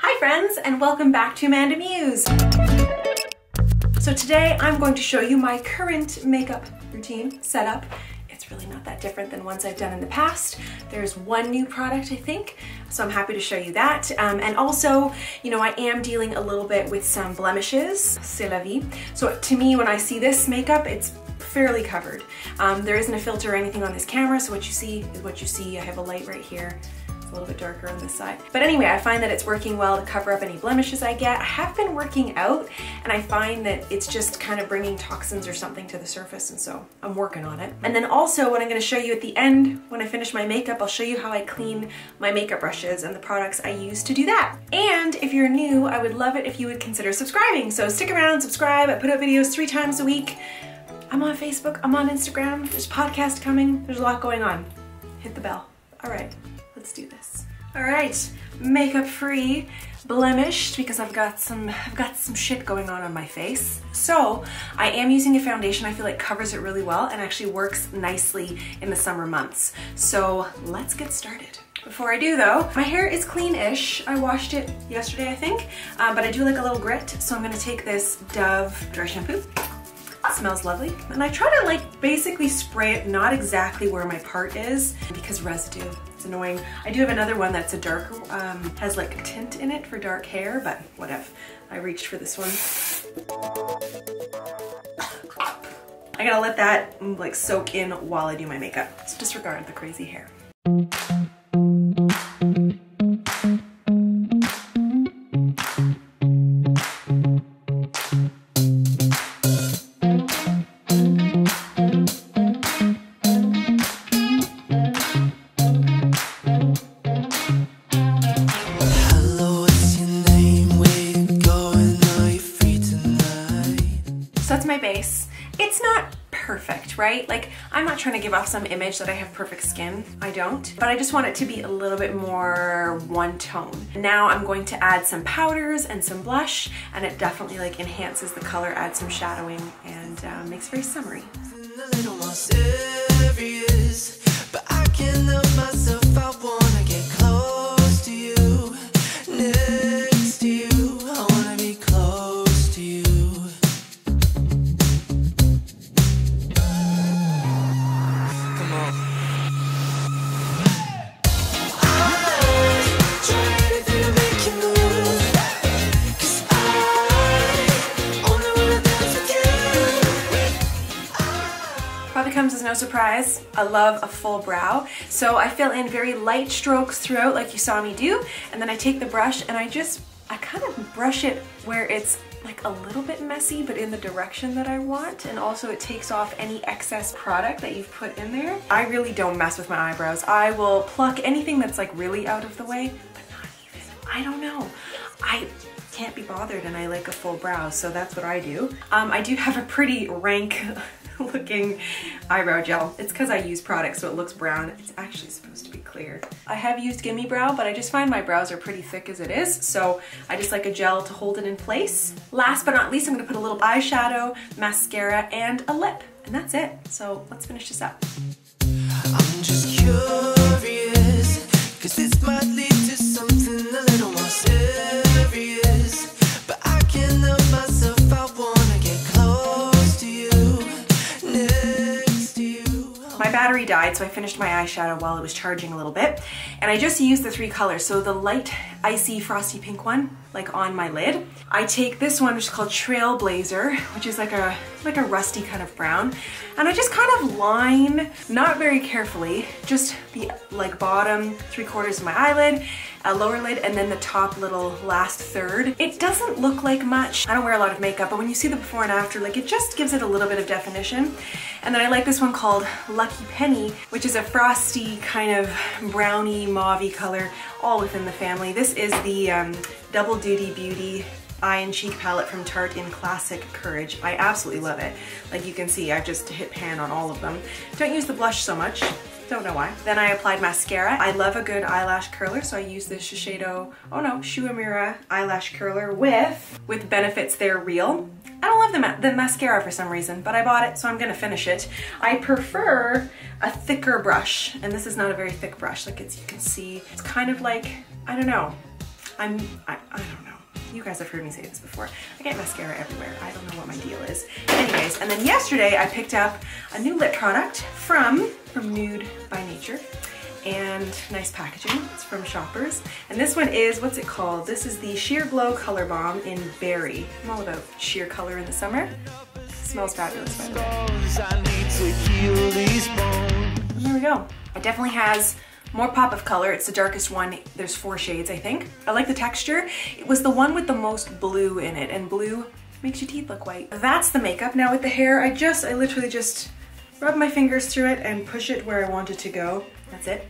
Hi friends, and welcome back to AmandaMuse. So today I'm going to show you my current makeup routine setup. It's really not that different than ones I've done in the past. There's one new product, I think, so I'm happy to show you that. And also, you know, I am dealing a little bit with some blemishes, c'est la vie. So to me, when I see this makeup, it's fairly covered. There isn't a filter or anything on this camera, so what you see is what you see. I have a light right here. A little bit darker on this side. But anyway, I find that it's working well to cover up any blemishes I get. I have been working out and I find that it's just kind of bringing toxins or something to the surface, and so I'm working on it. And then also what I'm going to show you at the end, when I finish my makeup, I'll show you how I clean my makeup brushes and the products I use to do that. And if you're new, I would love it if you would consider subscribing. So stick around, subscribe. I put out videos 3 times a week. I'm on Facebook, I'm on Instagram, there's a podcast coming, there's a lot going on. Hit the bell. All right. Let's do this. All right, makeup free, blemished because I've got some shit going on my face. So I am using a foundation I feel like covers it really well and actually works nicely in the summer months. So let's get started. Before I do though, my hair is clean-ish. I washed it yesterday, I think, but I do like a little grit. So I'm gonna take this Dove dry shampoo. It smells lovely. And I try to like basically spray it not exactly where my part is because residue. It's annoying. I do have another one that's a darker, has like tint in it for dark hair, but whatever. I reached for this one. I gotta let that like soak in while I do my makeup. So disregard the crazy hair. So that's my base. It's not perfect, right? Like, I'm not trying to give off some image that I have perfect skin. I don't. But I just want it to be a little bit more one tone. Now I'm going to add some powders and some blush, and it definitely like enhances the color, adds some shadowing, and makes it very summery. But I can't help myself, I wanna get close to you, next to you, I wanna be close to you. Come on. I'm trying to make you move, 'cause I only wanna dance with you. Probably comes as no surprise, I love a full brow. So I fill in very light strokes throughout like you saw me do, and then I take the brush and I kind of brush it where it's like a little bit messy but in the direction that I want, and also it takes off any excess product that you've put in there. I really don't mess with my eyebrows. I will pluck anything that's like really out of the way, but not even. I don't know. I can't be bothered and I like a full brow, so that's what I do. I do have a pretty rank looking eyebrow gel. It's because I use product so it looks brown. It's actually supposed to be clear. I have used Gimme Brow, but I just find my brows are pretty thick as it is, so I just like a gel to hold it in place. Last but not least, I'm gonna put a little eyeshadow, mascara, and a lip, and that's it. So let's finish this up. I'm just curious, 'cause this might lead to something a little more serious, but I can't help myself, I wanna get close to you. My battery died, so I finished my eyeshadow while it was charging a little bit. And I just used the 3 colors. So the light, icy, frosty pink one, like on my lid. I take this one, which is called Trailblazer, which is like a rusty kind of brown. And I just kind of line, not very carefully, just the like bottom 3/4 of my eyelid, a lower lid, and then the top little last third. It doesn't look like much. I don't wear a lot of makeup, but when you see the before and after, like it just gives it a little bit of definition. And then I like this one called Lucky Penny, which is a frosty kind of browny mauvey color, all within the family. This is the Double Duty Beauty Eye and Cheek palette from Tarte in Classic Courage. I absolutely love it. Like you can see, I've just hit pan on all of them. Don't use the blush so much. Don't know why. Then I applied mascara. I love a good eyelash curler, so I use this Shiseido, Shuamura eyelash curler with Benefits They're Real. I don't love the mascara for some reason, but I bought it, so I'm gonna finish it. I prefer a thicker brush, and this is not a very thick brush. Like you can see, it's kind of like, I don't know. I don't know. You guys have heard me say this before. I get mascara everywhere. I don't know what my deal is. Anyways, and then yesterday I picked up a new lip product from Nude by Nature. And nice packaging. It's from Shoppers. And this one is, what's it called? This is the Sheer Glow Color Balm in Berry. I'm all about sheer color in the summer. It smells fabulous, by the way. And there we go. It definitely has more pop of color. It's the darkest one. There's 4 shades, I think. I like the texture. It was the one with the most blue in it, and blue makes your teeth look white. That's the makeup. Now with the hair, I literally just rub my fingers through it and push it where I want it to go. That's it.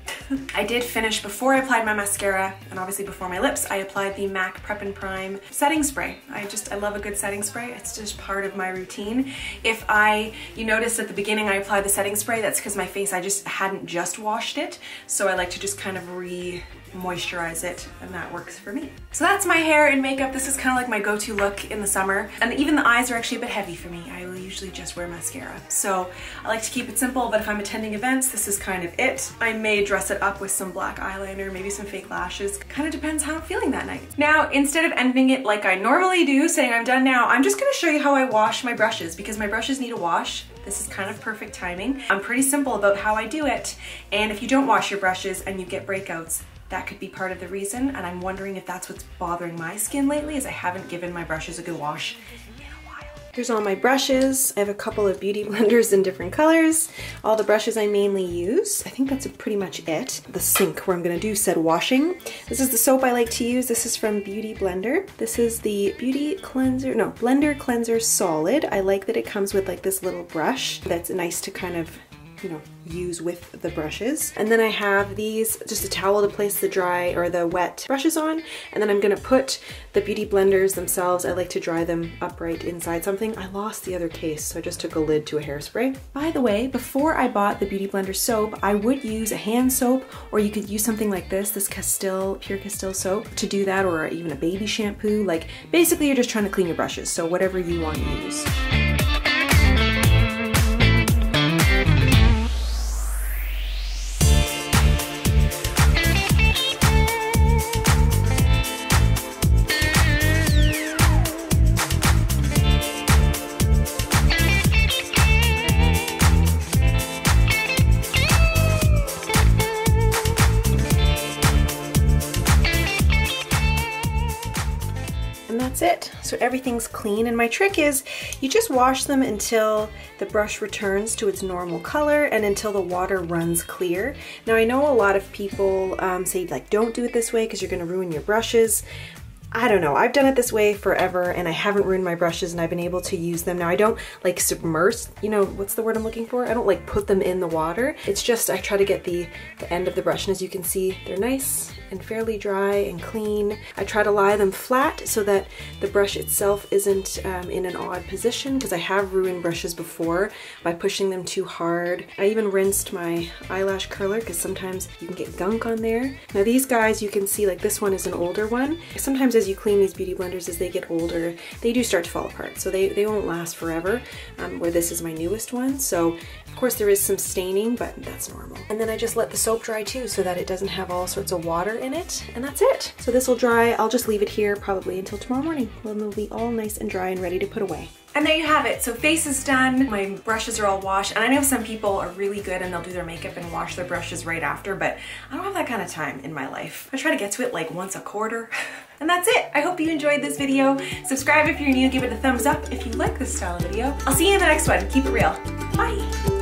I did finish, before I applied my mascara, and obviously before my lips, I applied the MAC Prep and Prime setting spray. I love a good setting spray. It's just part of my routine. You notice at the beginning I applied the setting spray, that's because my face, I just hadn't just washed it. So I like to just kind of moisturize it, and that works for me. So that's my hair and makeup. This is kind of like my go-to look in the summer. And even the eyes are actually a bit heavy for me. I will usually just wear mascara. So I like to keep it simple, but if I'm attending events, this is kind of it. I may dress it up with some black eyeliner, maybe some fake lashes. Kind of depends how I'm feeling that night. Now, instead of ending it like I normally do, saying I'm done now, I'm just gonna show you how I wash my brushes, because my brushes need a wash. This is kind of perfect timing. I'm pretty simple about how I do it. And if you don't wash your brushes and you get breakouts, that could be part of the reason, and I'm wondering if that's what's bothering my skin lately, is I haven't given my brushes a good wash in a while. Here's all my brushes. I have a couple of beauty blenders in different colors. All the brushes I mainly use. I think that's pretty much it. The sink where I'm gonna do said washing. This is the soap I like to use. This is from Beauty Blender. This is the Blender Cleanser Solid. I like that it comes with like this little brush that's nice to kind of, you know, use with the brushes. And then I have these, just a towel to place the dry or the wet brushes on. And then I'm gonna put the beauty blenders themselves. I like to dry them upright inside something. I lost the other case, so I just took a lid to a hairspray. By the way, before I bought the Beauty Blender soap, I would use a hand soap, or you could use something like this Pure Castile soap to do that, or even a baby shampoo. Like, basically you're just trying to clean your brushes, so whatever you want to use. That's it. So everything's clean, and my trick is you just wash them until the brush returns to its normal color and until the water runs clear. Now I know a lot of people say like don't do it this way because you're going to ruin your brushes. I don't know, I've done it this way forever and I haven't ruined my brushes and I've been able to use them. Now I don't like submerge, you know, what's the word I'm looking for? I don't like put them in the water. It's just I try to get the end of the brush, and as you can see, they're nice and fairly dry and clean. I try to lie them flat so that the brush itself isn't in an odd position, because I have ruined brushes before by pushing them too hard. I even rinsed my eyelash curler because sometimes you can get gunk on there. Now these guys, you can see like this one is an older one. Sometimes as you clean these beauty blenders, as they get older, they do start to fall apart. So they won't last forever, where this is my newest one. So of course there is some staining, but that's normal. And then I just let the soap dry too, so that it doesn't have all sorts of water in it, and that's it. So this will dry, I'll just leave it here probably until tomorrow morning, when they'll be all nice and dry and ready to put away. And there you have it. So face is done, my brushes are all washed, and I know some people are really good and they'll do their makeup and wash their brushes right after, but I don't have that kind of time in my life. I try to get to it like once a quarter. And that's it. I hope you enjoyed this video. Subscribe if you're new, give it a thumbs up if you like this style of video. I'll see you in the next one. Keep it real. Bye.